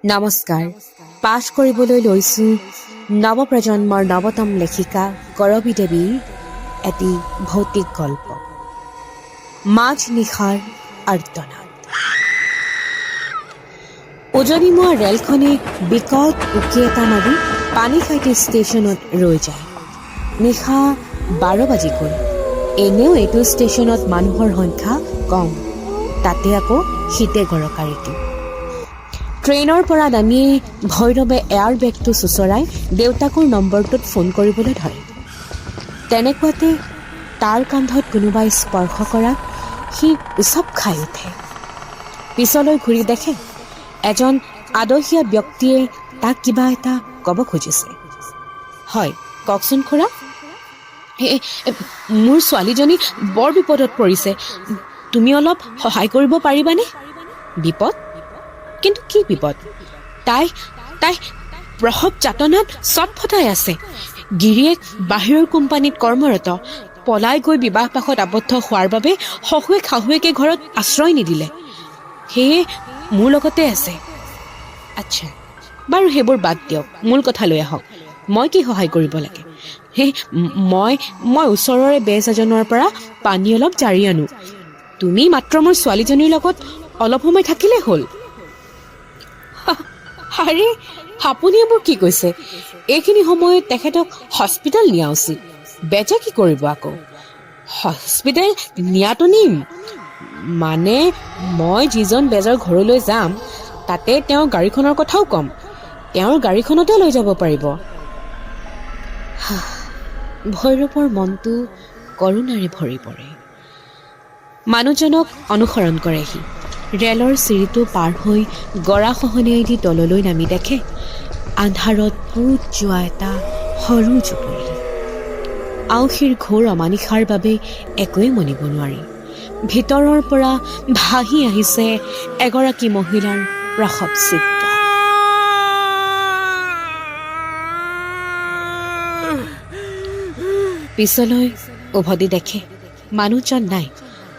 নমস্কাৰ পাঠ কৰিবলৈ লৈছোঁ নৱপ্ৰজন্মৰ নৱতম লেখিকা কৰবী দেৱীৰ এটি ভৌতিক গল্প মাঝ নিশাৰ আৰ্তনাদ। উজনিমুৱা ৰেলখনে বিকট উকি এটা মাৰি পানীখাইটি ষ্টেচনত ৰৈ যায়। নিশা 12 বাজি গ'ল। এনেও এইটো ষ্টেচনত মানুহৰ সংখ্যা কম, তাতে আকৌ শীতে গৰকাৰিটো। ট্ৰেইনৰ পৰা নামিয়ে ভৈৰৱে এয়াৰ বেগটো চুচৰাই দেউতাকৰ নম্বৰটোত ফোন কৰিবলৈ ধৰে। তেনেকুৱাতে তাৰ কান্ধত কোনোবাই স্পৰ্শ কৰাত সি উচপ খাই উঠে। পিছলৈ ঘূৰি দেখে এজন আদহীয়া ব্যক্তিয়ে তাক কিবা এটা ক'ব খুজিছে। হয়, কওকচোন খুৰা। মোৰ ছোৱালীজনী বৰ বিপদত পৰিছে, তুমি অলপ সহায় কৰিব পাৰিবানে? বিপদ? কিন্তু কি বিপদ? তাই প্ৰসৱ যাতনাত চটফটাই আছে। গিৰিয়েক বাহিৰৰ কোম্পানীত কৰ্মৰত, পলাই গৈ বিবাহপাশত আবদ্ধ হোৱাৰ বাবে শহুৱেক শাহুৱেকে ঘৰত আশ্ৰয় নিদিলে, সেয়ে মোৰ লগতে আছে। আচ্ছা, বাৰু সেইবোৰ বাদ দিয়ক, মূল কথালৈ আহক। মই কি সহায় কৰিব লাগে? মই ওচৰৰে বেজ এজনৰ পৰা পানী অলপ জাৰি আনো। তুমি মাত্ৰ মোৰ ছোৱালীজনীৰ লগত অলপ সময় থাকিলে হ'ল। আৰে, আপুনি এইবোৰ কি কৈছে? এইখিনি সময়ত তেখেতক হস্পিটেল নিয়া উচিত। বেজে কি কৰিব আকৌ? হস্পিটেল নিয়াটো নিম মানে মই যিজন বেজৰ ঘৰলৈ যাম তাতে তেওঁৰ গাড়ীখনৰ কথাও ক'ম, তেওঁৰ গাড়ীখনতে লৈ যাব পাৰিব। ভৈৰৱৰ মনটো কৰুণাৰে ভৰি পৰে। মানুহজনক অনুসৰণ কৰে সি। ৰেলৰ চিৰিটো পাৰ হৈ গৰাখহনীয়েদি তললৈ নামি দেখে আন্ধাৰত পুত যোৱা এটা সৰু জুপুৰি। আওসীৰ ঘোৰ অমানিশাৰ বাবে একোৱে মনিব নোৱাৰি ভিতৰৰ পৰা ভাহি আহিছে এগৰাকী মহিলাৰ প্ৰসৱ চিৎকাৰ। পিছলৈ উভতি দেখে মানুহজন নাই,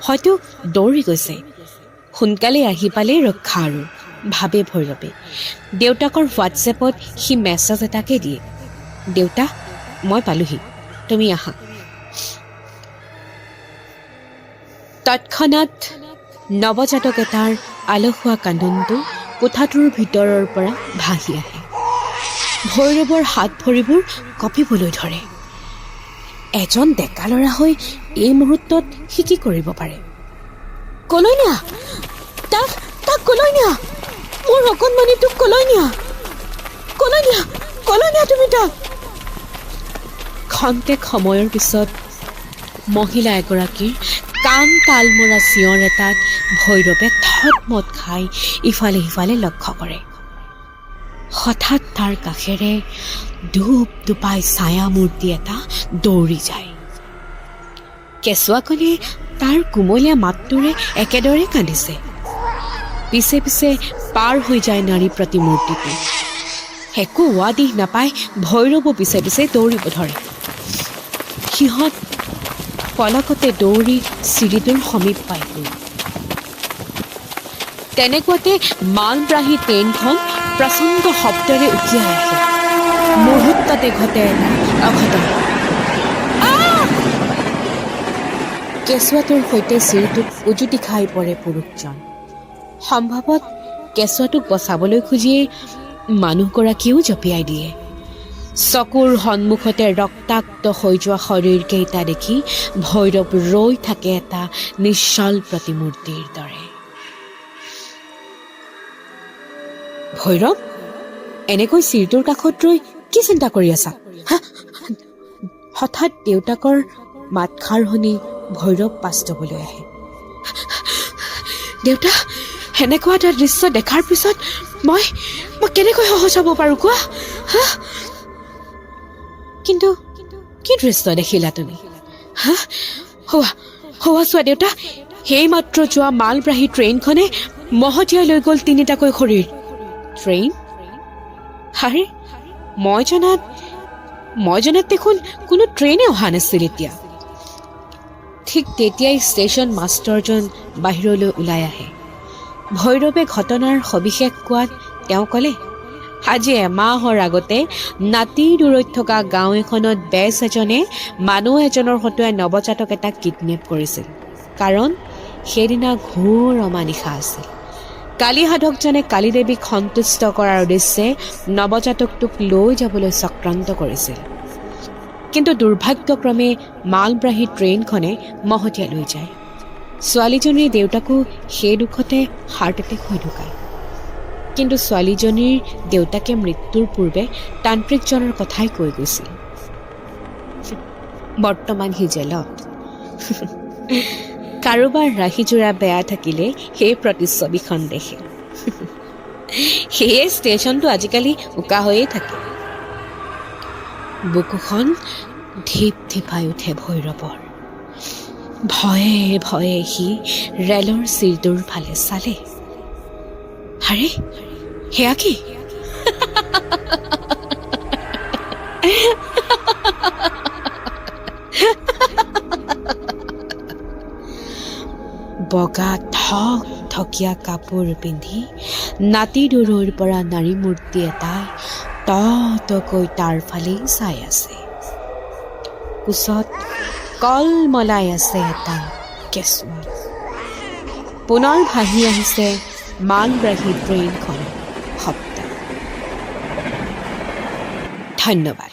হয়তো দৌৰি গৈছে। সোনকালে আহি পালেই ৰক্ষা আৰু, ভাবে ভৈৰৱে। দেউতাকৰ হোৱাটছএপত সি মেছেজ এটাকে দিয়ে, দেউতা মই পালোহি, তুমি আহা। তৎক্ষণাৎ নৱজাতক এটাৰ আলসুৱা কান্দোনটো কোঠাটোৰ ভিতৰৰ পৰা ভাহি আহে। ভৈৰৱৰ হাত ভৰিবোৰ কঁপিবলৈ ধৰে। এজন ডেকা ল'ৰা হৈ এই মুহূৰ্তত সি কি কৰিব পাৰে? কলৈ নিয়া, তাক কলৈ নিয়া, মোৰ অকণমানিটোক কলৈ নিয়া, কলৈ নিয়া তুমি তাক। খন্তেক সময়ৰ পিছত মহিলা এগৰাকীৰ কাণ তালমৰা চিঞৰ এটাত ভৈৰৱে থতমত খাই ইফালে সিফালে লক্ষ্য কৰে। হঠাৎ তাৰ কাষেৰে ধূপ ধুপাই ছায়া মূৰ্তি এটা দৌৰি যায়। কেঁচুৱাকণে তাৰ কুমলীয়া মাতটোৰে একেদৰে কান্দিছে। পিছে পিছে পাৰ হৈ যায় নাৰী প্ৰতিমূৰ্তিটো। একো উৱাদিহ নাপাই ভৈৰৱো পিছে পিছে দৌৰিব ধৰে। সিহঁত পলকতে দৌৰি চিৰিটোৰ সমীপ পায়গৈ। তেনেকুৱাতে মালবাহী ট্ৰেইনখন প্ৰচণ্ড শব্দৰে উকিয়াই আহে। মুহূৰ্ততে ঘটে এটা অঘটন। কেঁচুৱাটোৰ সৈতে চিৰিটোত উজুটি খাই পৰে পুৰুষজন। সম্ভৱত কেঁচুৱাটোক বচাবলৈ খুজিয়েই মানুহগৰাকীয়েও জঁপিয়াই দিয়ে। চকুৰ সন্মুখতে ৰক্তাক্ত হৈ যোৱা শৰীৰকেইটা দেখি ভৈৰৱ ৰৈ থাকে এটা নিশ্চল প্ৰতিমূৰ্তিৰ দৰে। ভৈৰৱ, এনেকৈ চিৰিটোৰ কাষত ৰৈ কি চিন্তা কৰি আছা? হঠাৎ দেউতাকৰ মাতষাৰ শুনি ভৈৰৱ পাস্তবলৈ আহে। দেউতা, সেনেকুৱা এটা দৃশ্য দেখাৰ পিছত মই কেনেকৈ সহজ হ'ব পাৰোঁ কোৱা? কিন্তু কি দৃশ্য দেখিলা তুমি? হোৱা চোৱা দেউতা, সেইমাত্ৰ যোৱা মালবাহী ট্ৰেইনখনে মহতিয়াই লৈ গ'ল 3টাকৈ শৰীৰ। ট্ৰেইন? আৰে, মই জনাত দেখোন কোনো ট্ৰেইনে অহা নাছিল এতিয়া। ঠিক তেতিয়াই ষ্টেচন মাষ্টৰজন বাহিৰলৈ ওলাই আহে। ভৈৰৱে ঘটনাৰ সবিশেষ কোৱাত তেওঁ ক'লে, আজি এমাহৰ আগতে নাতি দূৰৈত থকা গাঁও এখনত বেজ এজনে মানুহ এজনৰ হতুৱাই নৱজাতক এটাক কিডনেপ কৰিছিল। কাৰণ সেইদিনা ঘোৰ অমানিশা আছিল। কালী সাধকজনে কালী দেৱীক সন্তুষ্ট কৰাৰ উদ্দেশ্যে নৱজাতকটোক লৈ যাবলৈ চক্ৰান্ত কৰিছিল। কিন্তু দুৰ্ভাগ্যক্ৰমে মালবাহী ট্ৰেইনখনে মহতিয়াই লৈ যায়। ছোৱালীজনীৰ দেউতাকো সেই দুখতে হাৰ্ট এটেক হৈ ঢুকায়। কিন্তু ছোৱালীজনীৰ দেউতাকে মৃত্যুৰ পূৰ্বে তান্ত্ৰিকজনৰ কথাই কৈ গৈছিল। বৰ্তমান সি জেলত। কাৰোবাৰ ৰাশিজোৰা বেয়া থাকিলে সেই প্ৰতিচ্ছবিখন দেখে। সেয়ে ষ্টেচনটো আজিকালি উকা হৈয়ে থাকে। বুকুখন ধিপ ধিপাই উঠে ভৈৰৱৰ। ভয়ে ভয়ে সি ৰেলৰ চিৰিটোৰ ফালে চালে। আৰে সেয়া কি? বগা ঠক ঠকীয়া কাপোৰ পিন্ধি নাতি দূৰৈৰ পৰা নাৰী মূৰ্তি এটাই তকৈ তাৰ ফালেই চাই আছে। কোচত কলমলাই আছে এটা কেঁচুৱা। পুনৰ ভাহি আহিছে মালবাহী ট্ৰেইনখন শব্দ। ধন্যবাদ।